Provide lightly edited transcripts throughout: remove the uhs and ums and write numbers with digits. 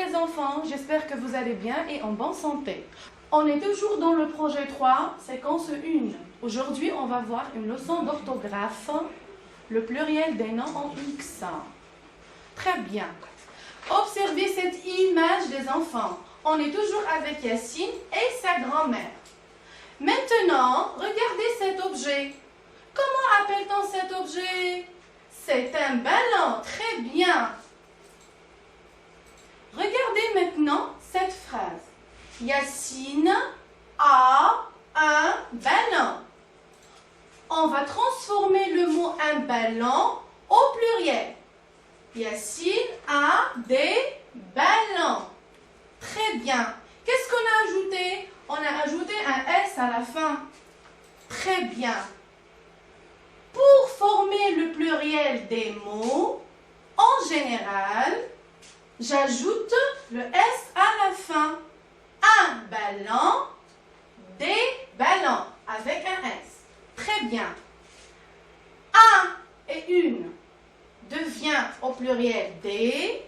les enfants, j'espère que vous allez bien et en bonne santé. On est toujours dans le projet 3, séquence 1. Aujourd'hui, on va voir une leçon d'orthographe, le pluriel des noms en X. Très bien. Observez cette image des enfants. On est toujours avec Yacine et sa grand-mère. Maintenant, regardez cet objet. Comment appelle-t-on cet objet? C'est un ballon. Très bien. Regardez maintenant cette phrase. Yacine a un ballon. On va transformer le mot un ballon au pluriel. Yacine a des ballons. Très bien. Qu'est-ce qu'on a ajouté? On a ajouté un S à la fin. Très bien. Pour former le pluriel des mots, en général, j'ajoute le S à la fin. Un ballon, des ballons, avec un S. Très bien. Un et une devient au pluriel des.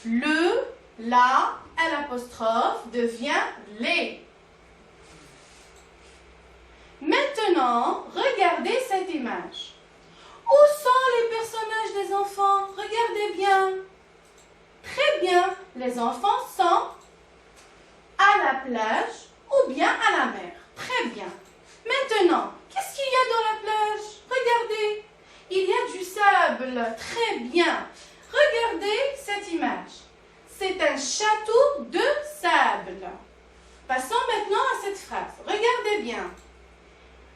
Le, la, et l'apostrophe devient les. Maintenant, regardez cette image. Où sont les personnages des enfants? Regardez bien. Très bien, les enfants sont à la plage ou bien à la mer. Très bien. Maintenant, qu'est-ce qu'il y a dans la plage? Regardez, il y a du sable. Très bien. Regardez cette image. C'est un château de sable. Passons maintenant à cette phrase. Regardez bien.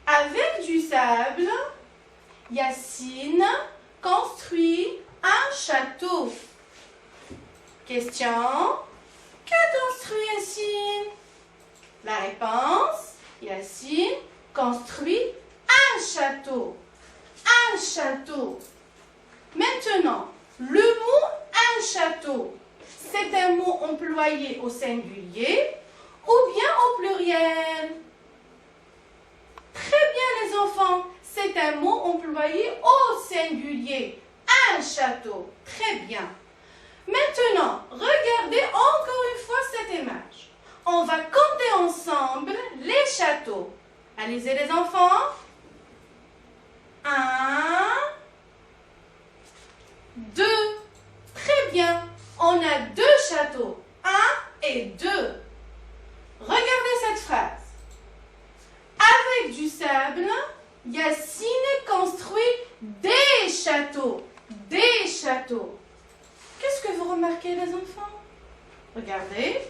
Avec du sable, Yacine construit un château. Question. Qu'a construit Yacine? La réponse, Yacine construit un château. Un château. Maintenant, le mot un château, c'est un mot employé au singulier ou bien au pluriel? Très bien les enfants, c'est un mot employé au singulier. Un château. Très bien. Maintenant, regardez encore une fois cette image. On va compter ensemble les châteaux. Allez-y les enfants. 1, 2. Très bien. On a 2 châteaux. 1 et 2. Regardez cette phrase. Avec du sable, Yacine construit des châteaux. Des châteaux. Qu'est-ce que vous remarquez les enfants? Regardez.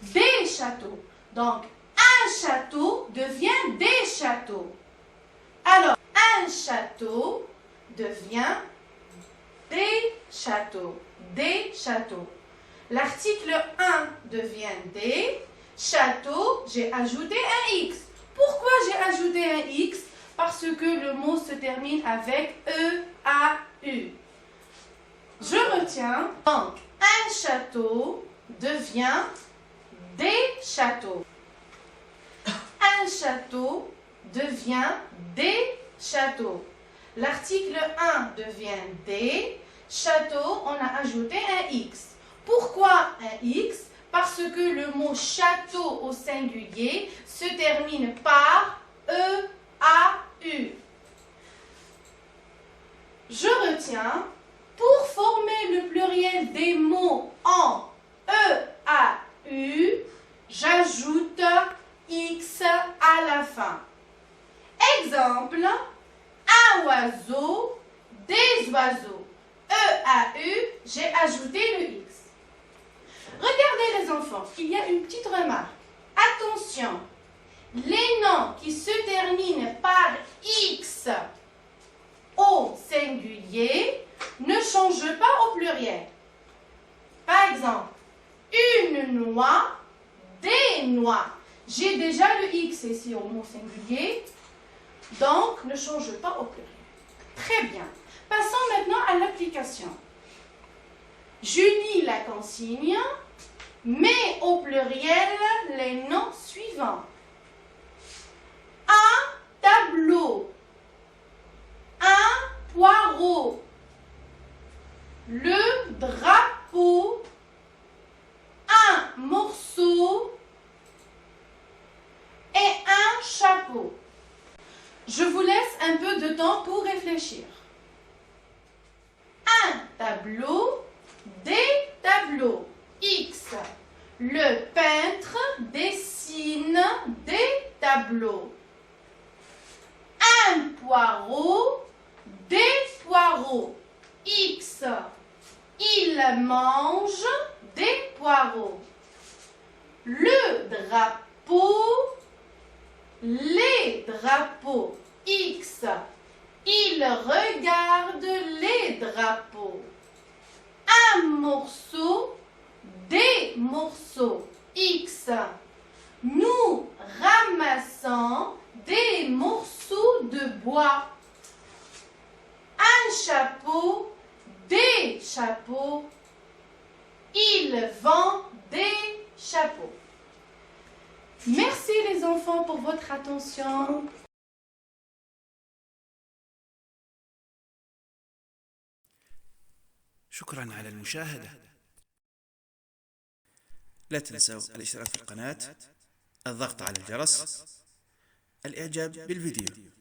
Des châteaux. Donc, un château devient des châteaux. Alors, un château devient des châteaux. Des châteaux. L'article 1 devient des châteaux. J'ai ajouté un X. Pourquoi j'ai ajouté un X? Parce que le mot se termine avec E-A-U. Je retiens. Donc, un château devient des châteaux. Un château devient des châteaux. L'article 1 devient des châteaux. On a ajouté un X. Pourquoi un X? Parce que le mot château au singulier se termine par E-A-U. Je retiens, pour former le pluriel des mots en E-A-U, j'ajoute X à la fin. Exemple, un oiseau, des oiseaux. E-A-U, j'ai ajouté le X. Regardez les enfants, il y a une petite remarque. Attention, les noms qui se terminent par X au singulier ne changent pas au pluriel. Par exemple, une noix, des noix. J'ai déjà le X ici au mot singulier, donc ne change pas au pluriel. Très bien. Passons maintenant à l'application. Je lis la consigne. Mets au pluriel les noms suivants. Un tableau. Un poireau. Le drapeau. de temps pour réfléchir. Un tableau, des tableaux. X. Le peintre dessine des tableaux. Un poireau, des poireaux. X. Il mange des poireaux. Le drapeau, les drapeaux. X. Il regarde les drapeaux. Un morceau, des morceaux. X. Nous ramassons des morceaux de bois. Un chapeau, des chapeaux. Il vend des chapeaux. Merci les enfants pour votre attention. شكرا على المشاهدة. لا تنسوا الاشتراك في القناة، الضغط على الجرس، الإعجاب بالفيديو.